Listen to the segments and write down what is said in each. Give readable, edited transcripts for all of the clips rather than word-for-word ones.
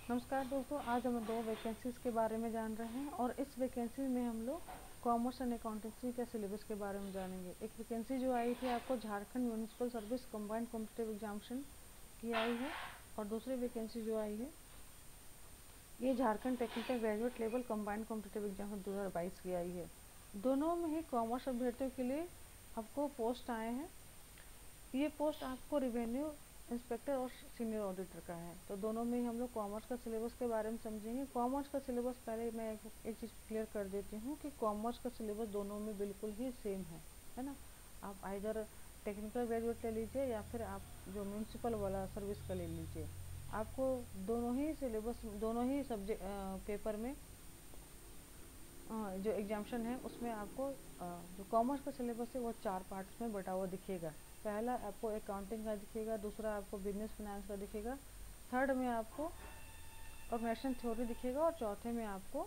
नमस्कार दोस्तों, आज हम दो वैकेंसीज़ के बारे में जान रहे हैं और इस वैकेंसी में हम लोग कॉमर्स एंड अकाउंटेंसी के सिलेबस के बारे में जानेंगे। एक वैकेंसी जो आई थी आपको Jharkhand municipal service combined competitive examination की आई है और दूसरी वैकेंसी जो आई है ये Jharkhand technical graduate level combined competitive examination 2022 की आई है। दोनों में ही कॉमर्स अभ्यर्थियों के लिए आपको पोस्ट आए हैं। ये पोस्ट आपको रिवेन्यू इंस्पेक्टर और सीनियर ऑडिटर का है। तो दोनों में ही हम लोग कॉमर्स का सिलेबस के बारे में समझेंगे। कॉमर्स का सिलेबस पहले मैं एक चीज़ क्लियर कर देती हूँ कि कॉमर्स का सिलेबस दोनों में बिल्कुल ही सेम है ना। आप आइदर टेक्निकल ग्रेजुएट ले लीजिए या फिर आप जो म्यूनसिपल वाला सर्विस का ले लीजिए। आपको दोनों ही सिलेबस, दोनों ही सब्जेक्ट पेपर में जो एग्जामिशन है उसमें आपको जो कॉमर्स का सिलेबस है वो 4 पार्ट्स में बटा हुआ दिखेगा। पहला आपको अकाउंटिंग का दिखेगा, दूसरा आपको बिजनेस फाइनेंस का दिखेगा, थर्ड में आपको ऑर्गेनाइजेशन थ्योरी दिखेगा और चौथे में आपको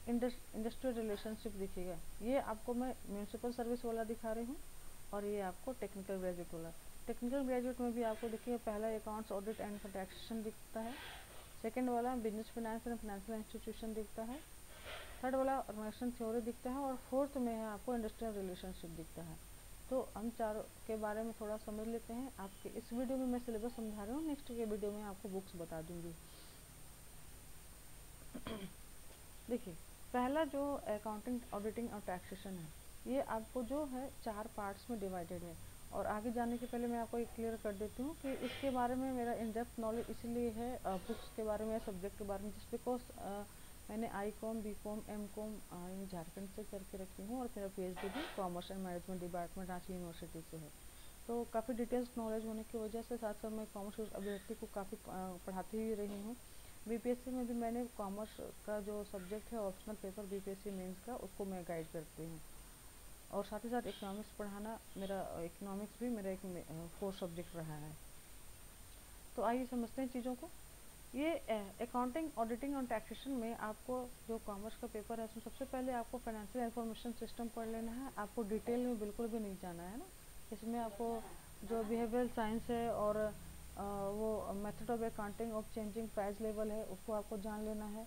इंडस्ट्रियल रिलेशनशिप दिखेगा। ये आपको मैं म्यूनसिपल सर्विस वाला दिखा रही हूँ और ये आपको टेक्निकल ग्रेजुएट वाला। टेक्निकल ग्रेजुएट में भी आपको देखिए पहला अकाउंट्स ऑडिट एंड टैक्सेशन दिखता है, सेकेंड वाला business finance and financial institution दिखता है, थर्ड वाला ऑर्गेनाइजेशन थ्योरी दिखता है और फोर्थ में है आपको इंडस्ट्रियल रिलेशनशिप दिखता है। तो हम चारों के बारे में थोड़ा समझ लेते हैं। आपके इस वीडियो में मैं सिलेबस समझा रही हूँ, नेक्स्ट के वीडियो में आपको बुक्स बता दूंगी। देखिए पहला जो अकाउंटिंग ऑडिटिंग और टैक्सेशन है ये आपको जो है 4 पार्ट्स में डिवाइडेड है। और आगे जाने के पहले मैं आपको एक क्लियर कर देती हूँ कि इसके बारे में मेरा इन डेप्थ नॉलेज इसलिए है बुक्स के बारे में, सब्जेक्ट के बारे में, जिस बिकॉज मैंने I com, B com, M com Jharkhand से करके रखी हूँ और मेरा PhD भी commerce and management department Ranchi university से है। तो काफ़ी डिटेल्स नॉलेज होने की वजह से साथ साथ मैं कॉमर्स अभ्यर्थी को काफ़ी पढ़ाती ही रही हूँ। BPSC में भी मैंने कॉमर्स का जो सब्जेक्ट है ऑप्शनल पेपर BPSC मेंस का, उसको मैं गाइड करती हूँ और साथ ही साथ इकोनॉमिक्स पढ़ाना, मेरा इकोनॉमिक्स भी मेरा एक कोर्स सब्जेक्ट रहा है। तो आइए समझते हैं चीज़ों को। ये अकाउंटिंग ऑडिटिंग और टैक्सेशन में आपको जो कॉमर्स का पेपर है उसमें सबसे पहले आपको फाइनेंशियल इंफॉर्मेशन सिस्टम पढ़ लेना है। आपको डिटेल में बिल्कुल भी नहीं जाना है ना। इसमें आपको जो बिहेवियरल साइंस है और वो method of accounting of changing price level है उसको आपको जान लेना है।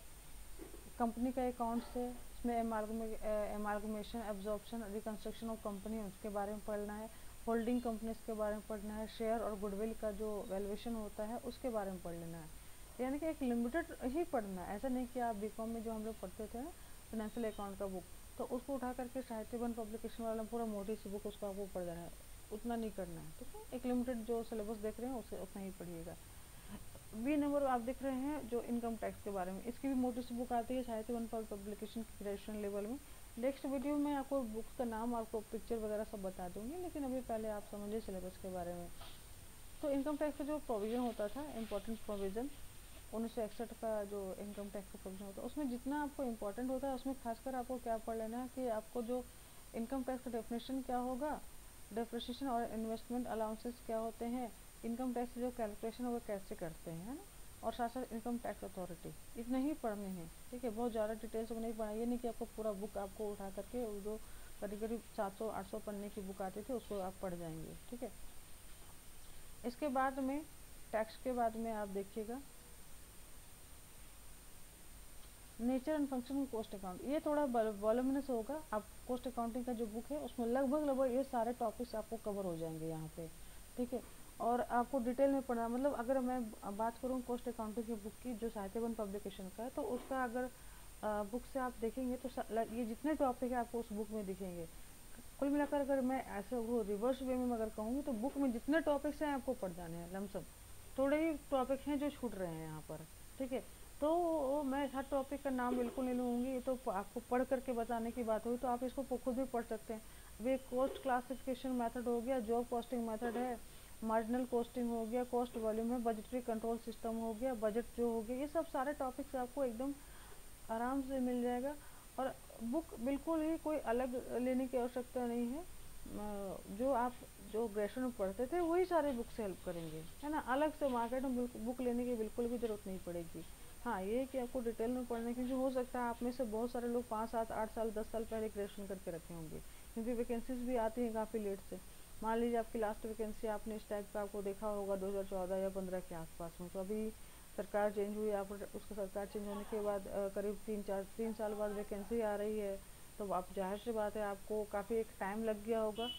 कंपनी का अकाउंट्स है, इसमें एमालगमेशन, एब्जॉर्प्शन, रिकंस्ट्रक्शन ऑफ कंपनी उसके बारे में पढ़ना है। होल्डिंग कंपनीज के बारे में पढ़ना है। शेयर और गुडविल का जो वैल्यूएशन होता है उसके बारे में पढ़ लेना है। यानी कि एक लिमिटेड ही पढ़ना है, ऐसा नहीं कि आप बीकॉम में जो हम लोग पढ़ते थे ना फाइनेंशियल अकाउंट का बुक, तो उसको उठा करके साहित्य वन पब्लिकेशन वाला पूरा मोटी सी बुक उसको आपको पढ़ जाना है, उतना नहीं करना है। ठीक है, एक लिमिटेड जो सिलेबस देख रहे हैं उसे उतना ही पढ़िएगा। बी नंबर आप देख रहे हैं जो इनकम टैक्स के बारे में, इसकी भी मोटी सी बुक आती है साहित्य वन पब्लिकेशन की ग्रेजुएशन लेवल में। नेक्स्ट वीडियो में आपको बुक्स का नाम, आपको पिक्चर वगैरह सब बता दूंगी, लेकिन अभी पहले आप समझिए सिलेबस के बारे में। तो इनकम टैक्स का जो प्रोविज़न होता था, इम्पोर्टेंट प्रोविज़न 1961 का जो इनकम टैक्स का प्रोविज़न होता है उसमें जितना आपको इम्पोर्टेंट होता है उसमें खासकर आपको क्या पढ़ लेना है कि आपको जो इनकम टैक्स का डेफिनेशन क्या होगा, डेप्रिसिएशन और इन्वेस्टमेंट अलाउंसेस क्या होते हैं, इनकम टैक्स जो कैलकुलेशन है वो कैसे करते हैं, है ना, और साथ साथ इनकम टैक्स अथॉरिटी, इतने ही पढ़ने हैं। ठीक है, बहुत ज़्यादा डिटेल्स को नहीं पढ़ा, ये नहीं कि आपको पूरा बुक आपको उठा करके जो करीब करीब 700-800 पन्ने की बुक आती थी उसको आप पढ़ जाएंगे। ठीक है, इसके बाद में टैक्स के बाद में आप देखिएगा nature and function cost account, ये थोड़ा वॉल्यूमिनस होगा। आप कॉस्ट अकाउंटिंग का जो बुक है उसमें लगभग ये सारे टॉपिक्स आपको कवर हो जाएंगे यहाँ पे। ठीक है, और आपको डिटेल में पढ़ना, मतलब अगर मैं बात करूँ कॉस्ट अकाउंटिंग की बुक की जो साहित्य वन पब्लिकेशन का है, तो उसका अगर बुक से आप देखेंगे तो ये जितने टॉपिक है आपको उस बुक में दिखेंगे। कुल मिलाकर अगर मैं ऐसे वो रिवर्स वे में अगर कहूँगी तो बुक में जितने टॉपिक्स हैं आपको पढ़ जाने हैं लमसम, थोड़े ही टॉपिक हैं जो छूट रहे हैं यहाँ पर। ठीक है, तो मैं हर टॉपिक का नाम बिल्कुल नहीं लूँगी, ये तो आपको पढ़ करके बताने की बात हुई, तो आप इसको खुद भी पढ़ सकते हैं। वे कॉस्ट क्लासिफिकेशन मेथड हो गया, जॉब कॉस्टिंग मेथड है, मार्जिनल कॉस्टिंग हो गया, कॉस्ट वॉल्यूम है, बजटरी कंट्रोल सिस्टम हो गया, बजट जो हो गया, ये सब सारे टॉपिक्स आपको एकदम आराम से मिल जाएगा। और बुक बिल्कुल ही कोई अलग लेने की आवश्यकता नहीं है। जो आप जो ग्रेजुएशन में पढ़ते थे वही सारे बुक से हेल्प करेंगे, है ना। अलग से मार्केट में बुक लेने की बिल्कुल भी ज़रूरत नहीं पड़ेगी। हाँ, ये कि आपको डिटेल में पढ़ने की, जो हो सकता है आप में से बहुत सारे लोग 5, 7, 8 साल 10 साल पहले ग्रेजुएशन करके रखे होंगे, क्योंकि वैकेंसीज भी आती हैं काफ़ी लेट से। मान लीजिए आपकी लास्ट वैकेंसी आपने इस टाइप का आपको देखा होगा 2014 या 15 के आसपास में, तो अभी सरकार चेंज हुई, आप उसका सरकार चेंज होने के बाद करीब 3 साल बाद वैकेंसी आ रही है, तो आप जाहिर सी बात है आपको काफ़ी एक टाइम लग गया होगा।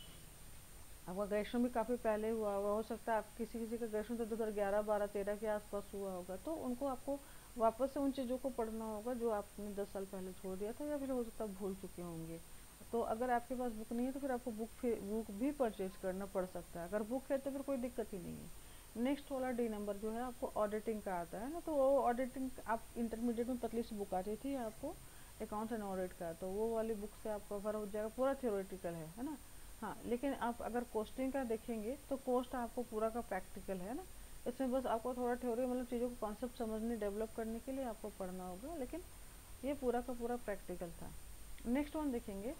आपका ग्रेजुएशन भी काफ़ी पहले हुआ होगा, हो सकता है आप किसी किसी का ग्रेजुएशन तो 2011, 12, 13 के आसपास हुआ होगा, तो उनको आपको वापस से उन चीज़ों को पढ़ना होगा जो आपने 10 साल पहले छोड़ दिया था, या फिर हो सकता है भूल चुके होंगे। तो अगर आपके पास बुक नहीं है तो फिर आपको बुक भी परचेज करना पड़ सकता है। अगर बुक है तो फिर कोई दिक्कत ही नहीं है। नेक्स्ट वाला डी नंबर जो है आपको ऑडिटिंग का आता है ना, तो वो ऑडिटिंग आप इंटरमीडिएट में पतली सी बुक आती थी आपको अकाउंट्स एंड ऑडिट का, तो वो वाली बुक से आप कवर हो जाएगा, पूरा थियोरेटिकल है ना। हाँ, लेकिन आप अगर कोस्टिंग का देखेंगे तो कोस्ट आपको पूरा का प्रैक्टिकल है ना, इसमें बस आपको थोड़ा थ्योरी मतलब चीज़ों को कॉन्सेप्ट समझने डेवलप करने के लिए आपको पढ़ना होगा, लेकिन ये पूरा का पूरा प्रैक्टिकल था। नेक्स्ट वन देखेंगे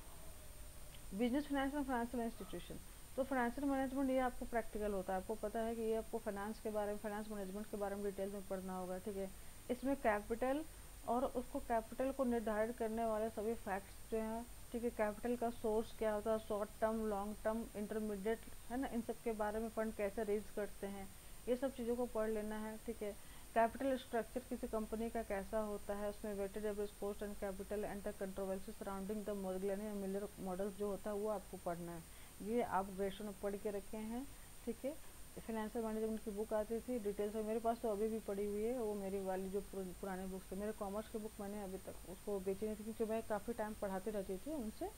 business finance and financial institution. तो फाइनेंशियल मैनेजमेंट ये आपको प्रैक्टिकल होता है, आपको पता है कि ये आपको फाइनेंस के बारे में, फाइनेंस मैनेजमेंट के बारे में डिटेल में पढ़ना होगा, ठीक है। इसमें कैपिटल और उसको कैपिटल को निर्धारित करने वाले सभी फैक्ट्स जो हैं, ठीक है, कैपिटल का सोर्स क्या होता है, short term, long term, intermediate, है ना, इन सब के बारे में, फंड कैसे रेज करते हैं, ये सब चीज़ों को पढ़ लेना है, ठीक है। कैपिटल स्ट्रक्चर किसी कंपनी का कैसा होता है, उसमें weighted average cost and capital and the controversy surrounding the Modigliani and Miller model जो होता है वो आपको पढ़ना है। ये आप ग्रेजुएशन में पढ़ के रखे हैं, ठीक है। फाइनेंशियल मैनेजमेंट की बुक आती थी डिटेल्स में, मेरे पास तो अभी भी पड़ी हुई है, वो मेरी वाली जो पुराने बुक्स थे, मेरे कॉमर्स की बुक मैंने अभी तक उसको बेची नहीं थी, क्योंकि मैं काफ़ी टाइम पढ़ाती रहती थी उनसे,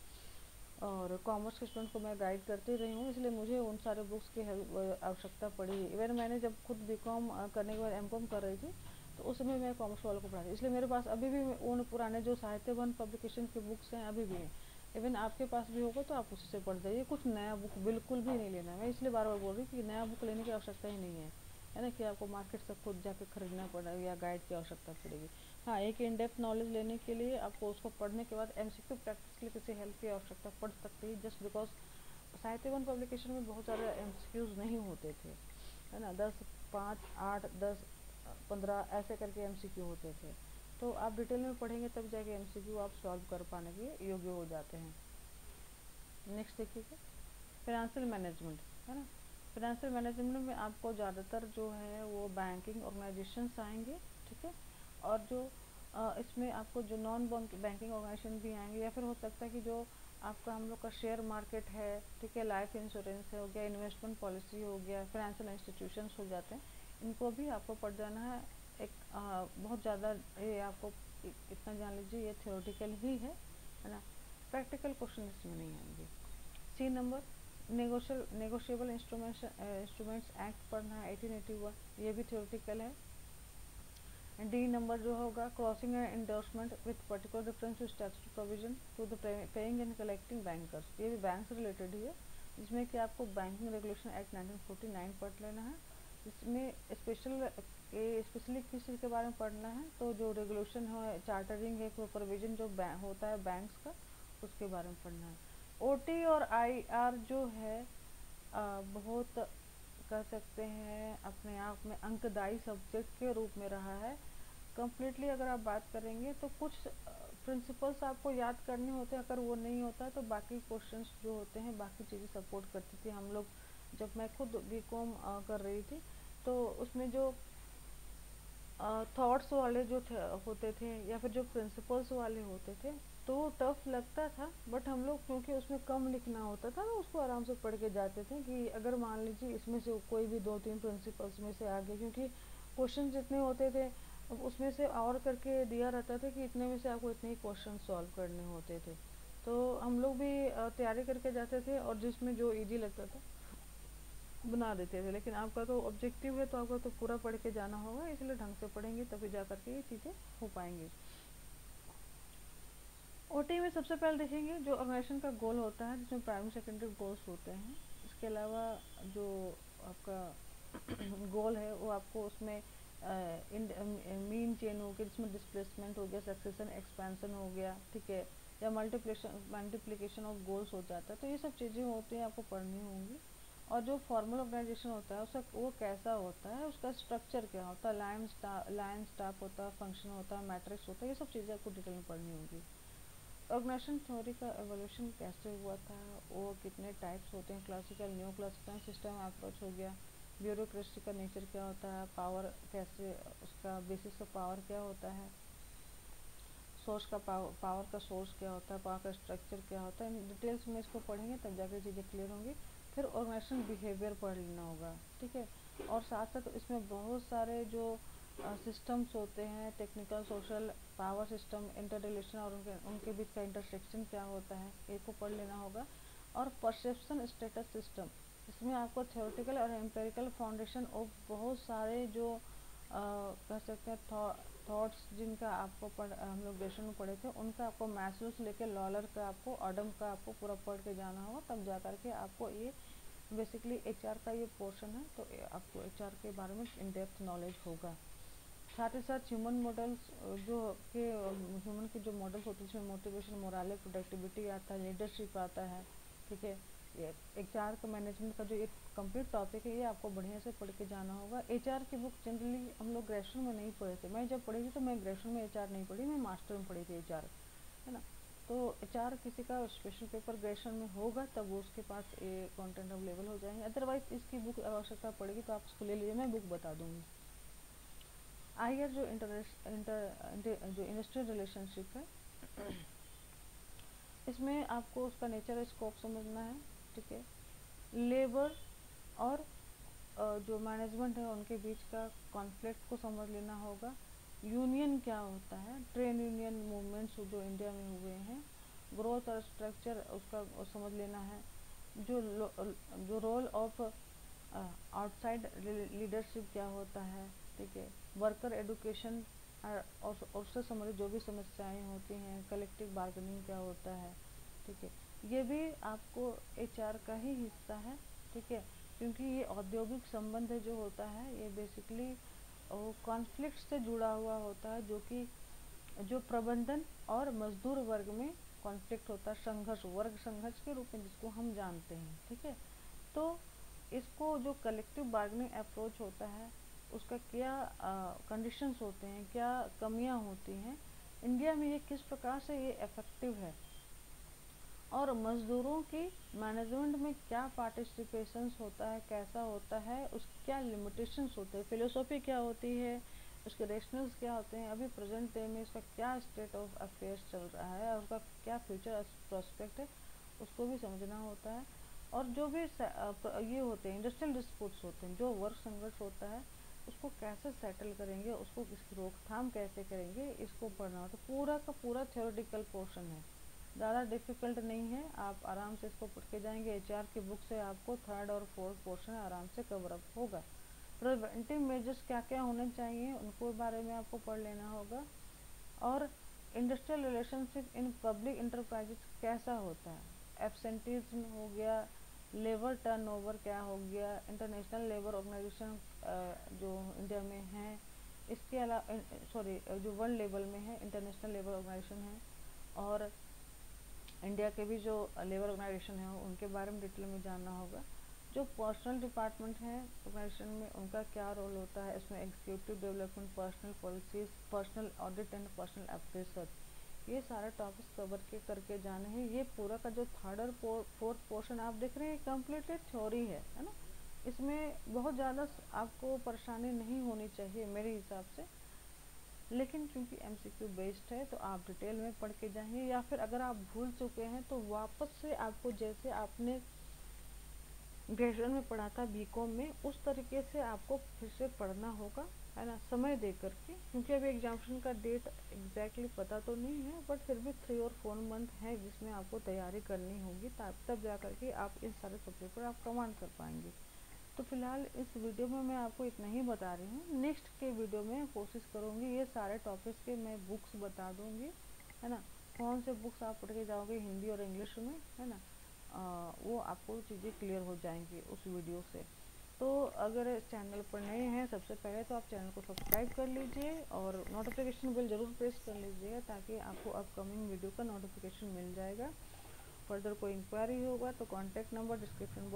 और कॉमर्स के स्टूडेंट को मैं गाइड करती रही हूँ, इसलिए मुझे उन सारे बुक्स की आवश्यकता पड़ी है। इवन मैंने जब खुद बीकॉम करने के बाद एमकॉम कर रही थी, तो उस समय मैं कॉमर्स वालों को पढ़ाती, इसलिए मेरे पास अभी भी उन पुराने जो साहित्य वन पब्लिकेशन की बुक्स हैं अभी भी हैं। इवन आपके पास भी होगा तो आप उसी से पढ़ जाइए, कुछ नया बुक बिल्कुल भी नहीं लेना है। मैं इसलिए बार बार बोल रही हूँ कि नया बुक लेने की आवश्यकता ही नहीं है ना, कि आपको मार्केट से खुद जाके खरीदना पड़ेगा या गाइड की आवश्यकता पड़ेगी। हाँ, एक इन डेप्थ नॉलेज लेने के लिए आपको उसको पढ़ने के बाद एमसीक्यू प्रैक्टिस के लिए किसी हेल्प की आवश्यकता पड़ सकती है, जस्ट बिकॉज साहित्य वन पब्लिकेशन में बहुत सारे एमसीक्यूज नहीं होते थे, है ना, 10, 5, 8, 10, 15 ऐसे करके एमसीक्यू होते थे। तो आप डिटेल में पढ़ेंगे तब जाके एमसीक्यू आप सॉल्व कर पाने के योग्य हो जाते हैं। नेक्स्ट देखिएगा फाइनेंशियल मैनेजमेंट, है ना। फाइनेंशियल मैनेजमेंट में आपको ज़्यादातर जो है वो बैंकिंग ऑर्गेनाइजेशंस आएंगे, ठीक है, और जो इसमें आपको जो नॉन बैंकिंग ऑर्गेनाइजेशन भी आएंगे, या फिर हो सकता है कि जो आपका हम लोग का शेयर मार्केट है, ठीक है, लाइफ इंश्योरेंस हो गया, इन्वेस्टमेंट पॉलिसी हो गया, फाइनेंशियल इंस्टीट्यूशंस हो जाते हैं, इनको भी आपको पढ़ जाना है। एक बहुत ज़्यादा ये आपको इतना जान लीजिए, ये थियोरेटिकल ही है ना, प्रैक्टिकल क्वेश्चन इसमें नहीं आएंगे। C number negotiable instruments act पढ़ना है 1881, ये भी थियोरेटिकल है। डी नंबर जो होगा crossing and endorsement with particular reference to statutory provision to the paying and collecting bankers, ये भी बैंक से रिलेटेड ही है, जिसमें कि आपको बैंकिंग रेगुलेशन एक्ट 1949 पढ़ लेना है, जिसमें स्पेशली किस चीज़ के बारे में पढ़ना है, तो जो रेगुलेशन है, चार्टरिंग है, प्रोविजन जो होता है बैंक्स का, उसके बारे में पढ़ना है। ओटी और आईआर जो है बहुत कह सकते हैं अपने आप में अंकदायी सब्जेक्ट के रूप में रहा है। कम्प्लीटली अगर आप बात करेंगे तो कुछ प्रिंसिपल्स आपको याद करने होते हैं, अगर वो नहीं होता है तो बाकी क्वेश्चंस जो होते हैं, बाकी चीज़ें सपोर्ट करती थी हम लोग। जब मैं खुद बीकॉम कर रही थी तो उसमें जो थॉट्स वाले जो होते थे, या फिर जो प्रिंसिपल्स वाले होते थे, तो वो टफ लगता था, बट हम लोग क्योंकि उसमें कम लिखना होता था ना, उसको आराम से पढ़ के जाते थे कि अगर मान लीजिए इसमें से कोई भी 2-3 प्रिंसिपल्स में से आगे, क्योंकि क्वेश्चन जितने होते थे अब उसमें से और करके दिया रहता था कि इतने में से आपको इतने ही क्वेश्चन सॉल्व करने होते थे, तो हम लोग भी तैयारी करके जाते थे, और जिसमें जो इजी लगता था बना देते थे। लेकिन आपका तो ऑब्जेक्टिव है, तो आपका तो पूरा पढ़ के जाना होगा, इसलिए ढंग से पढ़ेंगे तभी जा करके ये चीज़ें हो पाएंगी। ओटी में सबसे पहले देखेंगे जो ऑर्गेनाइजेशन का गोल होता है, जिसमें प्राइमरी सेकेंडरी गोल्स होते हैं। इसके अलावा जो आपका गोल है वो आपको उसमें मीन चेन हो गया, जिसमें डिस्प्लेसमेंट हो गया, सक्सेशन एक्सपेंशन हो गया, ठीक है, या मल्टीप्लिकेशन ऑफ गोल्स हो जाता है, तो ये सब चीज़ें होती हैं आपको पढ़नी होंगी। और जो फॉर्मल ऑर्गेनाइजेशन होता है उसका वो कैसा होता है, उसका स्ट्रक्चर क्या होता है, लाइन स्टाफ होता है, फंक्शन होता है, मैट्रिक्स होता है, ये सब चीज़ें आपको डिटेल में पढ़नी होंगी। ऑर्गेनाइजेशन थ्योरी का एवोल्यूशन कैसे हुआ था, वो कितने टाइप्स होते हैं, classical, new classical system approach हो गया, ब्यूरोक्रेसी का नेचर क्या होता है, पावर कैसे, उसका बेसिस ऑफ पावर क्या होता है, सोर्स का पावर का सोर्स क्या होता है, पावर का स्ट्रक्चर क्या होता है, इन डिटेल्स में इसको पढ़ेंगे तब जाकर चीज़ें क्लियर होंगी। फिर ऑर्गेनाइजेशन बिहेवियर पढ़ लेना होगा, ठीक है। और साथ साथ इसमें बहुत सारे जो सिस्टम्स होते हैं, technical, social, power system, inter relation और उनके उनके बीच का इंटरसेक्शन क्या होता है, ये को पढ़ लेना होगा। और परसेप्शन स्टेटस सिस्टम, इसमें आपको थ्योरेटिकल और एम्पेरिकल फाउंडेशन ऑफ बहुत सारे जो कह सकते हैं थॉट्स जिनका आपको हम लोग ग्रेजुएशन में पढ़े थे, उनका आपको मैथ्स लेके लॉलर का आपको ऑडम का आपको पूरा पढ़ के जाना होगा, तब जा करके आपको ये बेसिकली एचआर का ये पोर्शन है, तो आपको एचआर के बारे में इन डेप्थ नॉलेज होगा। साथ ही साथ ह्यूमन मॉडल्स जो कि ह्यूमन के जो मॉडल्स होते हैं, जिसमें मोटिवेशन, मोराले, प्रोडक्टिविटी आता है, लीडरशिप आता है, ठीक है। ये एचआर का मैनेजमेंट का जो एक कंप्लीट टॉपिक है, ये आपको बढ़िया से पढ़ के जाना होगा। एचआर की बुक जनरली हम लोग ग्रेजुएशन में नहीं पढ़े थे, मैं जब पढ़ी थी तो मैं ग्रेजुएशन में एचआर नहीं पढ़ी, मैं मास्टर में पढ़ी थी एचआर, है ना। तो एचआर किसी का स्पेशल पेपर ग्रेजुएशन में होगा तब वो उसके पास ये कंटेंट अवेलेबल हो जाएंगे, अदरवाइज इसकी बुक आवश्यकता पड़ेगी तो आप उसको ले लीजिए, मैं बुक बता दूंगी। आइए जो जो इंडस्ट्रियल रिलेशनशिप है, इसमें आपको उसका नेचर स्कोप समझना है, ठीक है। लेबर और जो मैनेजमेंट है उनके बीच का कॉन्फ्लिक्ट को समझ लेना होगा। यूनियन क्या होता है, ट्रेड यूनियन मूवमेंट्स जो इंडिया में हुए हैं, ग्रोथ और स्ट्रक्चर उसका समझ लेना है। जो रोल ऑफ आउटसाइड लीडरशिप क्या होता है, ठीक है। वर्कर एडुकेशन और उससे संबंधित जो भी समस्याएं होती हैं, कलेक्टिव बार्गेनिंग क्या होता है, ठीक है। ये भी आपको एचआर का ही हिस्सा है, ठीक है, क्योंकि ये औद्योगिक संबंध जो होता है ये बेसिकली कॉन्फ्लिक्ट से जुड़ा हुआ होता है, जो कि जो प्रबंधन और मजदूर वर्ग में कॉन्फ्लिक्ट होता है, संघर्ष, वर्ग संघर्ष के रूप में जिसको हम जानते हैं, ठीक है। तो इसको जो कलेक्टिव बार्गेनिंग अप्रोच होता है उसका क्या कंडीशंस होते हैं, क्या कमियां होती हैं, इंडिया में ये किस प्रकार से ये इफेक्टिव है, और मजदूरों की मैनेजमेंट में क्या पार्टिसिपेशंस होता है, कैसा होता है, उसकी क्या लिमिटेशंस होते हैं, फिलोसॉफी क्या होती है, उसके रेशनल्स क्या होते हैं, अभी प्रेजेंट डे में इसका क्या स्टेट ऑफ अफेयर्स चल रहा है और उसका क्या फ्यूचर प्रोस्पेक्ट है, उसको भी समझना होता है। और जो भी ये होते हैं इंडस्ट्रियल डिस्प्यूट्स होते हैं, जो वर्क संघर्ष होता है उसको कैसे सेटल करेंगे, उसको इसकी रोकथाम कैसे करेंगे, इसको पढ़ना होता है। पूरा का पूरा थ्योरेटिकल पोर्शन है, ज़्यादा डिफ़िकल्ट नहीं है, आप आराम से इसको पढ़ के जाएंगे। एचआर की बुक से आपको थर्ड और फोर्थ पोर्शन आराम से कवर अप होगा। प्रिवेंटिव मेजर्स क्या क्या होने चाहिए उनको बारे में आपको पढ़ लेना होगा। और industrial relationship in public enterprises कैसा होता है, एब्सेंटीज्म हो गया, लेबर टर्नओवर क्या हो गया, इंटरनेशनल लेबर ऑर्गेनाइजेशन जो इंडिया में है, इसके अलावा सॉरी जो वर्ल्ड लेवल में है इंटरनेशनल लेबर ऑर्गेनाइजेशन है, और इंडिया के भी जो लेबर ऑर्गेनाइजेशन है उनके बारे में डिटेल में जानना होगा। जो पर्सनल डिपार्टमेंट है ऑर्गेनाइजेशन में उनका क्या रोल होता है, इसमें executive development, personal policies, personal audit and personal appraisal, ये सारे टॉपिक्स कवर के करके जाने हैं। ये पूरा का जो थर्ड और फोर्थ पोर्शन आप देख रहे हैं कम्प्लीटली थ्योरी है ना। इसमें बहुत ज़्यादा आपको परेशानी नहीं होनी चाहिए मेरे हिसाब से, लेकिन क्योंकि एमसीक्यू बेस्ड है तो आप डिटेल में पढ़ के जाएंगे, या फिर अगर आप भूल चुके हैं तो वापस से आपको जैसे आपने ग्रेजुएशन में पढ़ा था बीकॉम में उस तरीके से आपको फिर से पढ़ना होगा, है ना, समय दे करके, क्योंकि अभी एग्जामिनेशन का डेट एग्जैक्टली पता तो नहीं है, बट फिर भी 3 और 4 मंथ है जिसमें आपको तैयारी करनी होगी, तब जा करके आप इन सारे सब्जेक्ट पर आप कमांड कर पाएंगे। तो फिलहाल इस वीडियो में मैं आपको इतना ही बता रही हूँ, नेक्स्ट के वीडियो में कोशिश करूँगी ये सारे टॉपिक्स के मैं बुक्स बता दूँगी, है ना, कौन से बुक्स आप पढ़ के जाओगे हिंदी और इंग्लिश में, है ना, वो आपको चीज़ें क्लियर हो जाएंगी उस वीडियो से। तो अगर इस चैनल पर नए हैं सबसे पहले तो आप चैनल को सब्सक्राइब कर लीजिए और नोटिफिकेशन बेल ज़रूर प्रेस कर लीजिएगा ताकि आपको अपकमिंग वीडियो का नोटिफिकेशन मिल जाएगा। फर्दर कोई इंक्वायरी होगा तो कॉन्टैक्ट नंबर डिस्क्रिप्शन बॉक्स